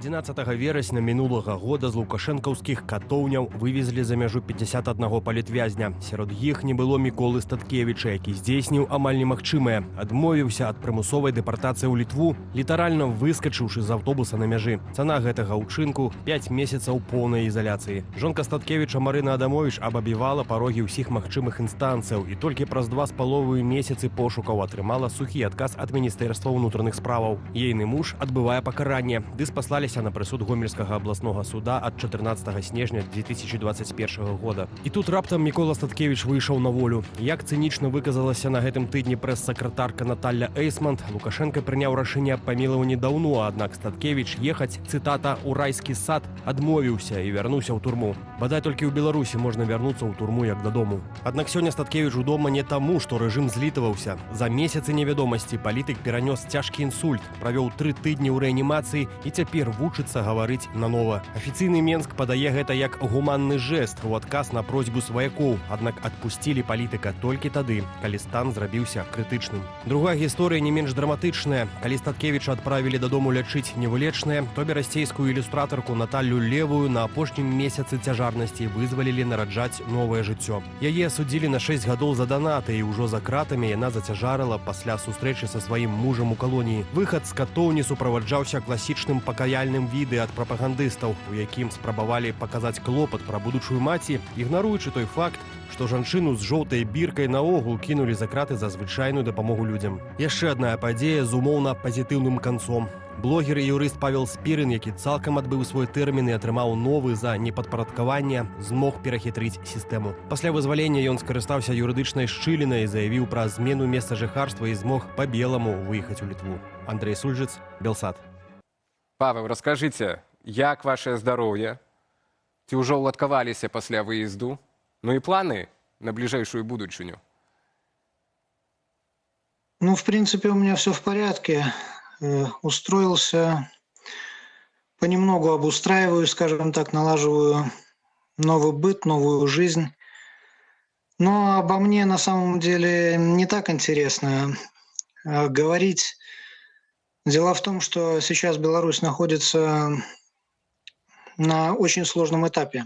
11 верасня мінулага года з лукашэнкаўскіх катоўняў вывезлі за мяжу 51 палітвязня. Сярод іх не было Міколы Статкевіча, які здзейсніў амаль немагчымае. Адмовіўся ад прымусовай дэпартацыі ў Літву, літаральна выскачыўшы з аўтобуса на мяжы. Цана гэтага ўчынку – 5 месяцаў поўнай ізаляцыі. Жонка Статкевіча Марына Адамовіч абабівала парогі ўсіх магчымых інстанцыяў і толькі праз 2,5 месяцы пошукаў атрымала сухі адказ ад Міністэрства ўнутраных справаў. Ейны муж адбывае пакаранне, ды спаслаліся на прысуд Гомельскага абласнога суда ад 14 снежня 2021 года. І тут раптам Мікола Статкевіч выйшаў на волю. Як цынічна выказалася на гэтым тыдні прэс-сакратарка Наталля Эйсмонт, Лукашенко прыняў рашэнне аб памілаванні даўно, аднак Статкевіч ехаць, цытата, у райскі сад адмовіўся і вярнуўся ў турму. Бадай толькі ў Беларусі можна вярнуцца ў турму як дадому. Аднак сёння Статкевіч удома не таму, што рэжым злітаваўся. За месяцы невядомасці палітык перанёс цяжкі інсульт, правёў 3 тыдні ў рэанімацыі і цяпер вучыцца гаварыць нанова. Афіцыйны Менск падае гэта як гуманны жэст у адказ на просьбу сваякоў, аднак адпусцілі палітыка толькі тады, калі стан зрабіўся крытычным. Другая гісторыя не менш драматычная. Калі Статкевіча адправілі дадому лячыць невылечнае, то берасцейскую ілюстратарку Наталлю Левую на апошнім месяцы цяжарнасці вызвалілі нараджаць новае жыццё. Яе асудзілі на 6 гадоў за данаты, і ўжо за кратамі яна зацяжарыла пасля сустрэчы са сваім мужам у калоніі. Выхад з катоўні суправаджаўся класічным пакаяльным відэа ад прапагандыстаў, у якім спрабавалі паказаць клопат пра будучую маці, ігнаруючы той факт, што жанчыну з жоўтай біркай наогул кінулі за краты за звычайную дапамогу людзям. Яшчэ адна падзея з умоўна пазітыўным канцом. Блогер і юрыст Павел Спірын, які цалкам адбыў свой тэрмін і атрымаў новы за непадпарадкаванне, змог перахітрыць сістэму. Пасля вызвалення ён скарыстаўся юрыдычнай шчылінай і заявіў пра змену месца жыхарства і змог па-беламу выехаць у Літву. Андрей Сульжыц, Белсат. Павел, расскажите, як ваше здароўе? Ці ўжо ўладкаваліся пасля выезду? Ну і планы на ближайшую будучыню? Ну, в принципе, у меня все в порядке. Устроился, понемногу обустраиваю, скажем так, налаживаю новый быт, новую жизнь. Но обо мне на самом деле не так интересно говорить. Дело в том, что сейчас Беларусь находится на очень сложном этапе.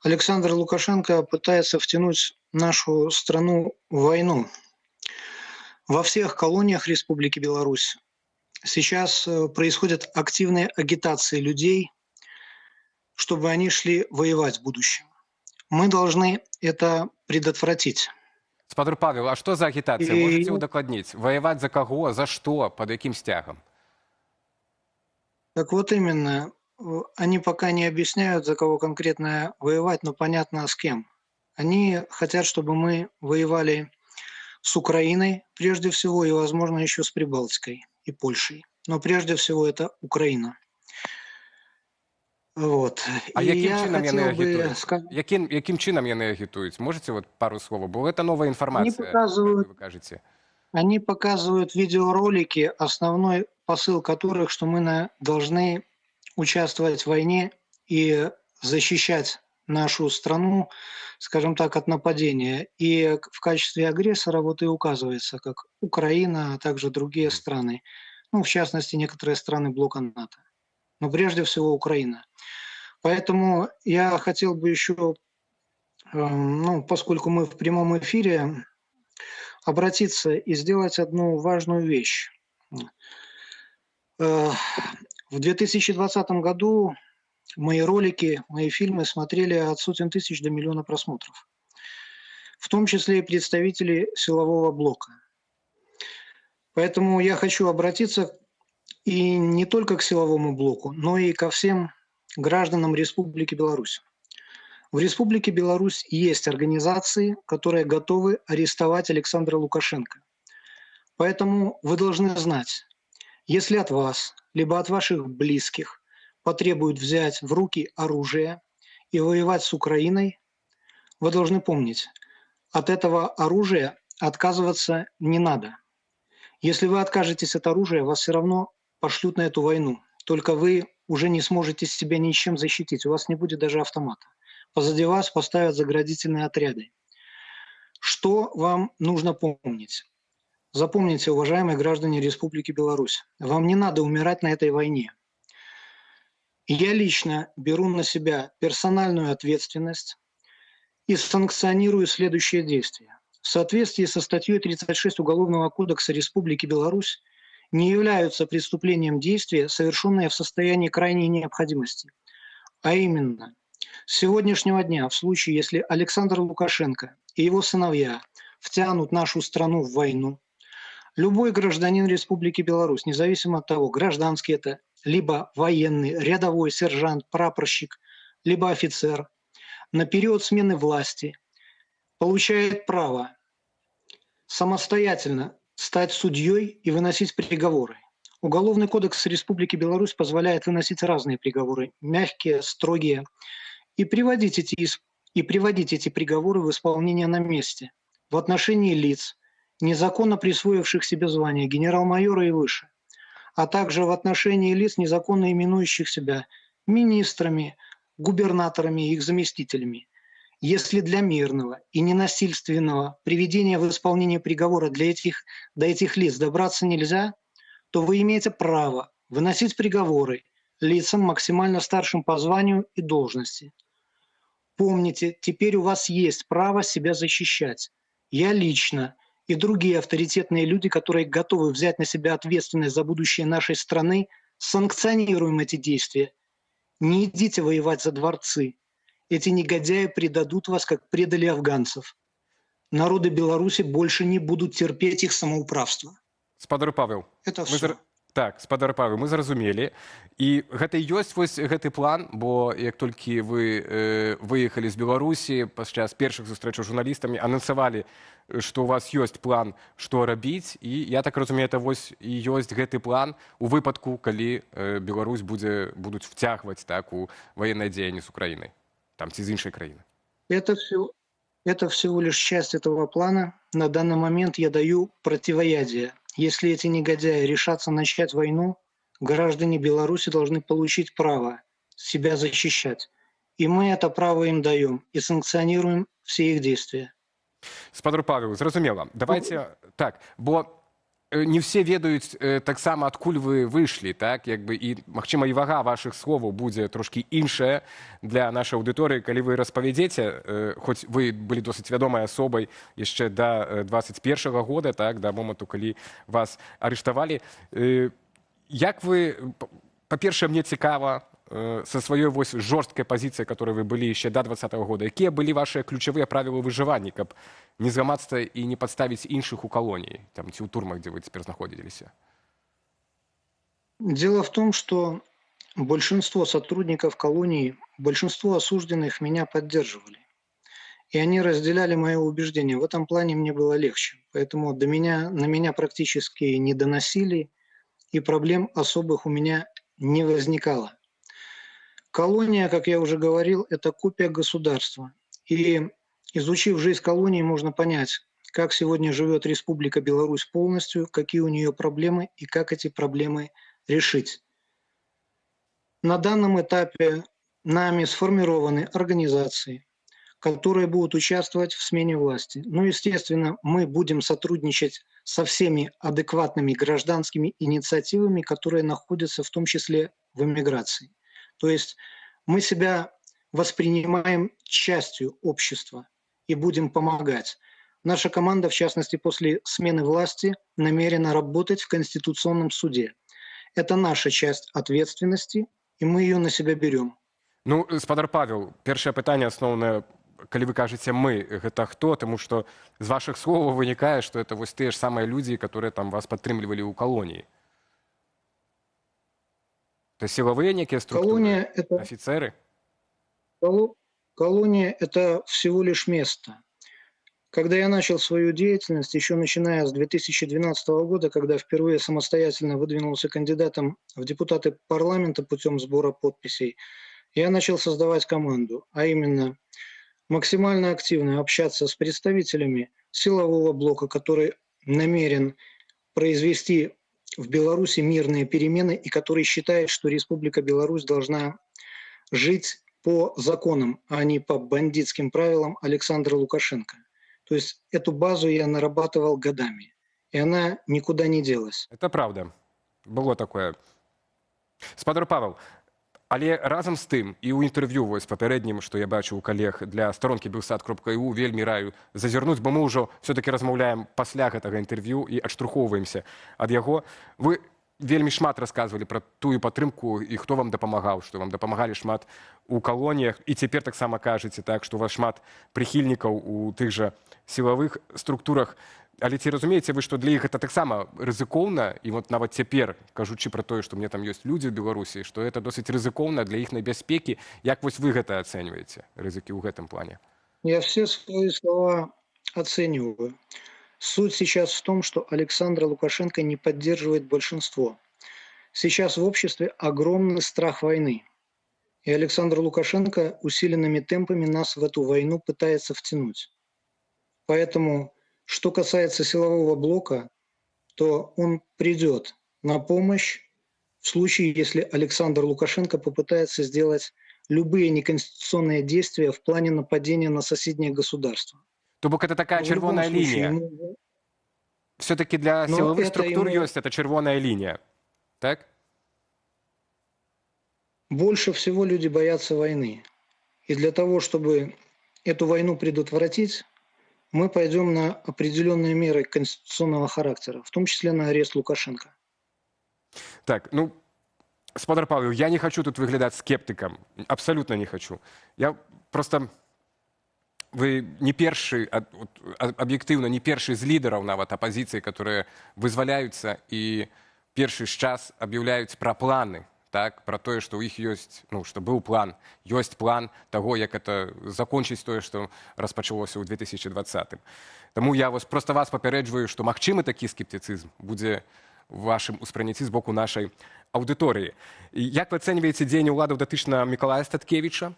Александр Лукашенко пытается втянуть нашу страну в войну. Во всех колониях Республики Беларусь сейчас происходят активные агитации людей, чтобы они шли воевать в будущем. Мы должны это предотвратить. Спадар Павел, а что за агитация? Можете удакладніць? Воевать за кого? За что? Под каким стягом? Так вот именно. Они пока не объясняют, за кого конкретно воевать, но понятно с кем. Они хотят, чтобы мы воевали с Украиной, прежде всего, и, возможно, еще с Прибалтикой и Польшей. Но прежде всего это Украина. Вот. А яким чином яны агітуюць? Можете вот пару слов? Бо это новая информация, вы кажете. Они показывают видеоролики, основной посыл которых, что мы должны участвовать в войне и защищать нашу страну, скажем так, от нападения. И в качестве агрессора вот и указывается, как Украина, а также другие страны. Ну, в частности, некоторые страны блока НАТО. Но прежде всего Украина. Поэтому я хотел бы еще, ну, поскольку мы в прямом эфире, обратиться и сделать одну важную вещь. В 2020 году мои ролики, мои фильмы смотрели от сотен тысяч до миллиона просмотров. В том числе и представители силового блока. Поэтому я хочу обратиться и не только к силовому блоку, но и ко всем гражданам Республики Беларусь. В Республике Беларусь есть организации, которые готовы арестовать Александра Лукашенко. Поэтому вы должны знать, если от вас, либо от ваших близких потребуют взять в руки оружие и воевать с Украиной, вы должны помнить, от этого оружия отказываться не надо. Если вы откажетесь от оружия, вас все равно пошлют на эту войну. Только вы уже не сможете себя ничем защитить, у вас не будет даже автомата. Позади вас поставят заградительные отряды. Что вам нужно помнить? Запомните, уважаемые граждане Республики Беларусь, вам не надо умирать на этой войне. Я лично беру на себя персональную ответственность и санкционирую следующие действия. В соответствии со статьей 36 Уголовного кодекса Республики Беларусь не являются преступлением действия, совершенные в состоянии крайней необходимости. А именно, с сегодняшнего дня, в случае, если Александр Лукашенко и его сыновья втянут нашу страну в войну, любой гражданин Республики Беларусь, независимо от того, гражданский это, либо военный, рядовой, сержант, прапорщик, либо офицер, на период смены власти получает право самостоятельно стать судьей и выносить приговоры. Уголовный кодекс Республики Беларусь позволяет выносить разные приговоры, мягкие, строгие, и приводить эти приговоры в исполнение на месте в отношении лиц, незаконно присвоивших себе звание генерал-майора и выше, а также в отношении лиц, незаконно именующих себя министрами, губернаторами и их заместителями. Если для мирного и ненасильственного приведения в исполнение приговора до этих лиц добраться нельзя, то вы имеете право выносить приговоры лицам максимально старшим по званию и должности. Помните, теперь у вас есть право себя защищать. Я лично и другие авторитетные люди, которые готовы взять на себя ответственность за будущее нашей страны, санкционируем эти действия. Не идите воевать за дворцы. Эти негодяи предадут вас, как предали афганцев. Народы Беларуси больше не будут терпеть их самоуправство. Спадар Павел, Это все. Так, спадар Павел, мы зразумелі. І гэта і ёсць вось гэты план, бо як толькі вы выехалі з Беларусі падчас першых сустрэчаў з журналістамі, анансавалі, што у вас ёсць план, што рабіць, і я так разумею, это вось і ёсць гэты план у выпадку, калі Беларусь будуць вцягваць так у ваеннае дзеянне з Украінай, там ці з іншай краіны. Это всего лишь часть этого плана. На данный момент я даю противоядие. Если эти негодяи решатся начать войну, граждане Беларуси должны получить право себя защищать. И мы это право им даем и санкционируем все их действия. Спадар Павел, зразумела. Давайте так, бо не все ведаюць таксама, адкуль вы выйшлі, так, як бы, і, магчыма, і вага вашых словаў будзе трошкі іншая для нашай аўдыторыі, калі вы распавядзеце, хоць вы былі досыць вядомай асобай яшчэ да 21-го года, так, да моманту, калі вас арыштавалі. Як вы, па-першае, мне цікава, со сваёй вось жорсткай пазіцыяй, которой вы былі яшчэ да 20-го года, якія былі вашыя ключавыя правілы выжывання, каб не зламацца і не падставіць іншых у калоніі, там, ці ў турмах, дзе вы цяпер знаходзіліся? Дело в том, что большинство сотрудников колонии, большинство осужденных меня поддерживали. И они разделяли мое убеждение. В этом плане мне было легче. Поэтому на меня практически не доносили, и проблем особых у меня не возникало. Колония, как я уже говорил, это копия государства. И изучив жизнь колонии, можно понять, как сегодня живет Республика Беларусь полностью, какие у нее проблемы и как эти проблемы решить. На данном этапе нами сформированы организации, которые будут участвовать в смене власти. Ну, естественно, мы будем сотрудничать со всеми адекватными гражданскими инициативами, которые находятся в том числе в эмиграции. То есть мы себя воспринимаем частью общества и будем помогать. Наша команда, в частности, после смены власти, намерена работать в Конституционном суде. Это наша часть ответственности, и мы ее на себя берем. Ну, спадар Павел, першае пытанне асноўнае, калі вы кажаце «мы», гэта хто? Таму што з вашых словаў вынікае, што это вось тыя ж самыя людзі, которые там вас падтрымлівалі ў калоніі. Это силовые некие структуры, офицеры? Колония – это всего лишь место. Когда я начал свою деятельность, еще начиная с 2012 года, когда впервые самостоятельно выдвинулся кандидатом в депутаты парламента путем сбора подписей, я начал создавать команду, а именно максимально активно общаться с представителями силового блока, который намерен произвести в Беларуси мирные перемены и который считает, что Республика Беларусь должна жить по законам, а не по бандитским правилам Александра Лукашенко. То есть эту базу я нарабатывал годами, и она никуда не делась. Это правда. Было такое. Спадар Павел, Але разам з тым і ў інтэрв'ю вось папярэднім, што я бачыў у калег для старонкі белсат.eu, вельмі раю зазірнуць, бо мы ўжо все-таки размаўляем пасля гэтага інтэрв'ю і адштурхоўваемся ад яго. Вы вельмі шмат расказвалі пра тую падтрымку і хто вам дапамагаў, што вам дапамагалі шмат у калоніях, і цяпер таксама кажаце, так, што у вас шмат прыхільнікаў у тых жа сілавых структурах. Але ці разумееце вы, што для іх гэта таксама рызыкоўна, і вот нават цяпер, кажучы пра тое, што мне там ёсць людзі ў Беларусі, што гэта досыць рызыкоўна для іхнай бяспекі. Як вось вы гэта ацэньваеце, рызыкі ў гэтым плане? Я все свои слова оцениваю. Суть сейчас в том, что Александра Лукашенко не поддерживает большинство. Сейчас в обществе огромный страх войны. И Александр Лукашенко усиленными темпами нас в эту войну пытается втянуть. Поэтому, что касается силового блока, то он придет на помощь в случае, если Александр Лукашенко попытается сделать любые неконституционные действия в плане нападения на соседнее государство. То бок это такая Но в любом чырвоная случае лінія. ему- Все-таки для Но силовых это структур ему- есть эта червоная линия, так? Больше всего люди боятся войны. И для того, чтобы эту войну предотвратить, мы пойдем на определенные меры конституционного характера, в том числе на арест Лукашенко. Так, ну, спадар Павел, я не хочу тут выглядать скептиком, абсолютно не хочу. Я просто... Вы не першы, аб'ектыўна, не першы з лідараў нават апазіцыі, которые вызваляюцца і першы ж час аб'яўляюць пра планы, так, пра тое, што ў іх ёсць, ну, што быў план, ёсць план таго, як это закончыць тое, што распачалося ў 2020. Таму я проста вас папярэджваю, што магчымы такі скептыцызм будзе ў вашым успрыняцці з боку нашай аўдыторыі. І як вы ацэньваеце дзеянне ўладаў датычна Мікалая Статкевіча?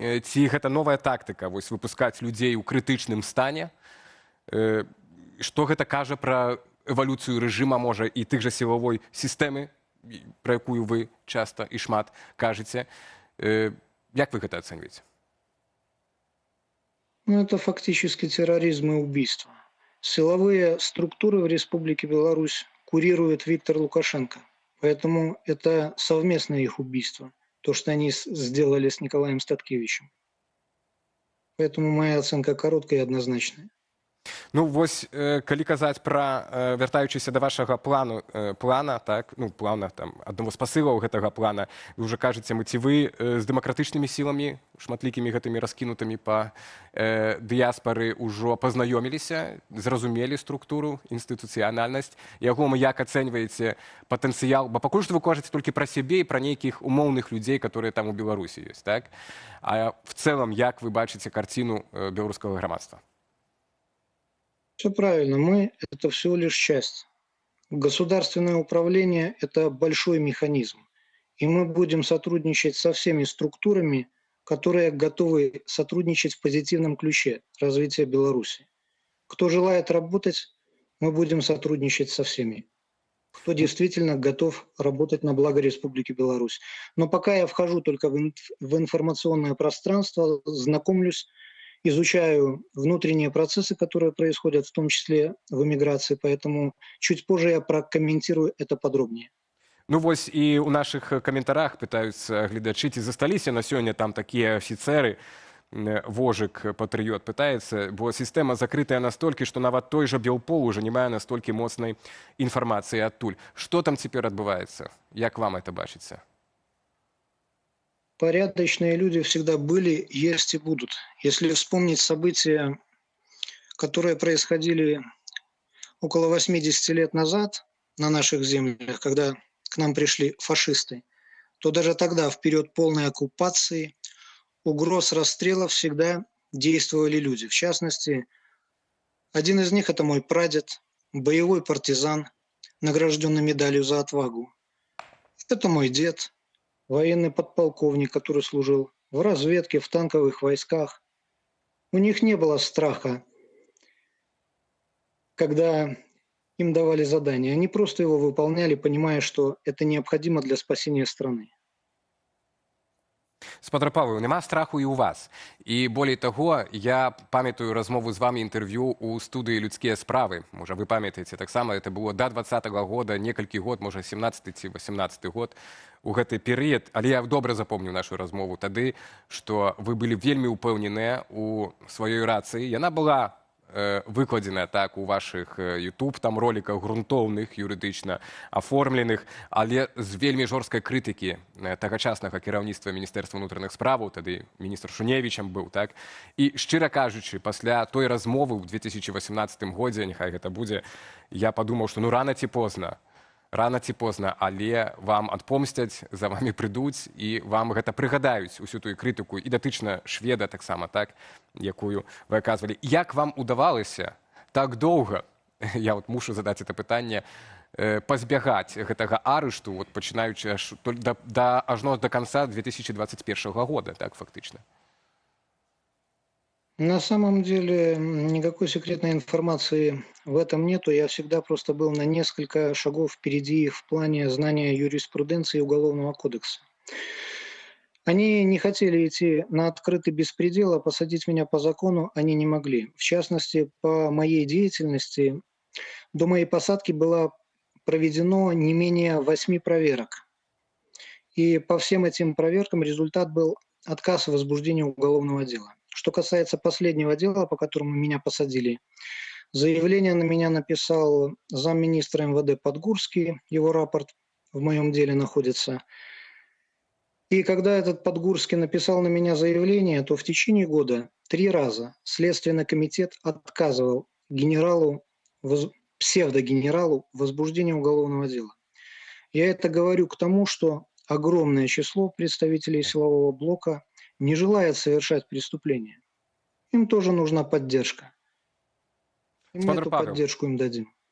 Ці гэта новая тактыка, вось, выпускаць людзей у крытычным стане? Што гэта кажа пра эвалюцыю рэжыма, можа, і тых жа сілавой сістэмы, пра якую вы часта і шмат кажаце? Як вы гэта ацэньваеце? Ну, это фактически терроризм и убийство. Силовые структуры в Республике Беларусь курирует Виктор Лукашенко. Поэтому это совместное их убийство. То, что они сделали с Николаем Статкевичем. Поэтому моя оценка короткая и однозначная. Ну, вось, калі казаць пра, вяртаючыся да вашага плана, так, ну, плана, там, аднаго з пасылаў гэтага плана, вы ўжо кажаце, ці вы з дэмакратычнымі сіламі, шматлікімі гэтымі раскінутымі па дыяспары ўжо пазнаёміліся, зразумелі структуру, інстытуцыянальнасць, яго як ацэньваеце патэнцыял, бо пакуль што вы кажаце толькі пра сябе і пра нейкіх умоўных людзей, которые там у Беларусі ёсць, так? А в цэлым, як вы бачыце карціну беларускага грамадства? Все правильно, мы – это всего лишь часть. Государственное управление – это большой механизм. И мы будем сотрудничать со всеми структурами, которые готовы сотрудничать в позитивном ключе развития Беларуси. Кто желает работать, мы будем сотрудничать со всеми. Кто действительно готов работать на благо Республики Беларусь. Но пока я вхожу только в информационное пространство, знакомлюсь, изучаю внутренние процессы, которые происходят, в том числе в эмиграции, поэтому чуть позже я прокомментирую это подробнее. Ну вось і ў нашых каментарах пытаюцца гледачы, ці засталіся на сёння там такія афіцэры, Вожык, патрыёт, пытаецца, бо сістэма закрытая настолькі, што нават той жа Белпол уже не мае настолькі моцнай інфармацыі адтуль. Што там цяпер адбываецца? Як вам это бачыцца? Порядочные люди всегда были, есть и будут. Если вспомнить события, которые происходили около 80 лет назад на наших землях, когда к нам пришли фашисты, то даже тогда, в период полной оккупации, угроз расстрела всегда действовали люди. В частности, один из них – это мой прадед, боевой партизан, награжденный медалью за отвагу. Это мой дед, военный подполковник, который служил в разведке, в танковых войсках. У них не было страха, когда им давали задание. Они просто его выполняли, понимая, что это необходимо для спасения страны. Спадар Павел, нема страху і у вас. І болей таго, я пам'ятаю размову з вами інтэрв'ю у студыі «Людскія справы». Можа, вы памятаеце, таксама это было да 20-го года, некалькі год, можа, 17 ці 18 год. У гэты перыяд, але я добра запомню нашу размову тады, што вы былі вельмі ўпэўненыя у сваёй рацыі. Яна была выкладзеная так у ваших YouTube там роликах грунтоўных, юрыдычна аформленых, але з вельмі жорсткай крытыкі тагачаснага кіраўніцтва Міністэрства ўнутраных справаў, тады міністр Шуневічам быў, так? І шчыра кажучы, пасля той размовы ў 2018 годзе, няхай гэта будзе, я падумаў, што ну рана ці позна, але вам адпомсцяць, за вами прыйдуць і вам гэта прыгадаюць усю тую крытыку і датычна шведа таксама, так, якую вы аказвалі. Як вам удавалася так доўга, я вот мушу задаць это пытанне, пазбягаць гэтага арышту, вот, пачынаючы ажно до конца 2021 года, так, фактычна? На самом деле никакой секретной информации в этом нету. Я всегда просто был на несколько шагов впереди их в плане знания юриспруденции и Уголовного кодекса. Они не хотели идти на открытый беспредел, а посадить меня по закону они не могли. В частности, по моей деятельности до моей посадки было проведено не менее 8 проверок. И по всем этим проверкам результат был отказ в возбуждении уголовного дела. Что касается последнего дела, по которому меня посадили, заявление на меня написал замминистра МВД Подгурский, его рапорт в моем деле находится. И когда этот Подгурский написал на меня заявление, то в течение года 3 раза Следственный комитет отказывал псевдогенералу в возбуждении уголовного дела. Я это говорю к тому, что огромное число представителей силового блока не желает совершать преступления. Им тоже нужна поддержка. И мы эту поддержку им дадим.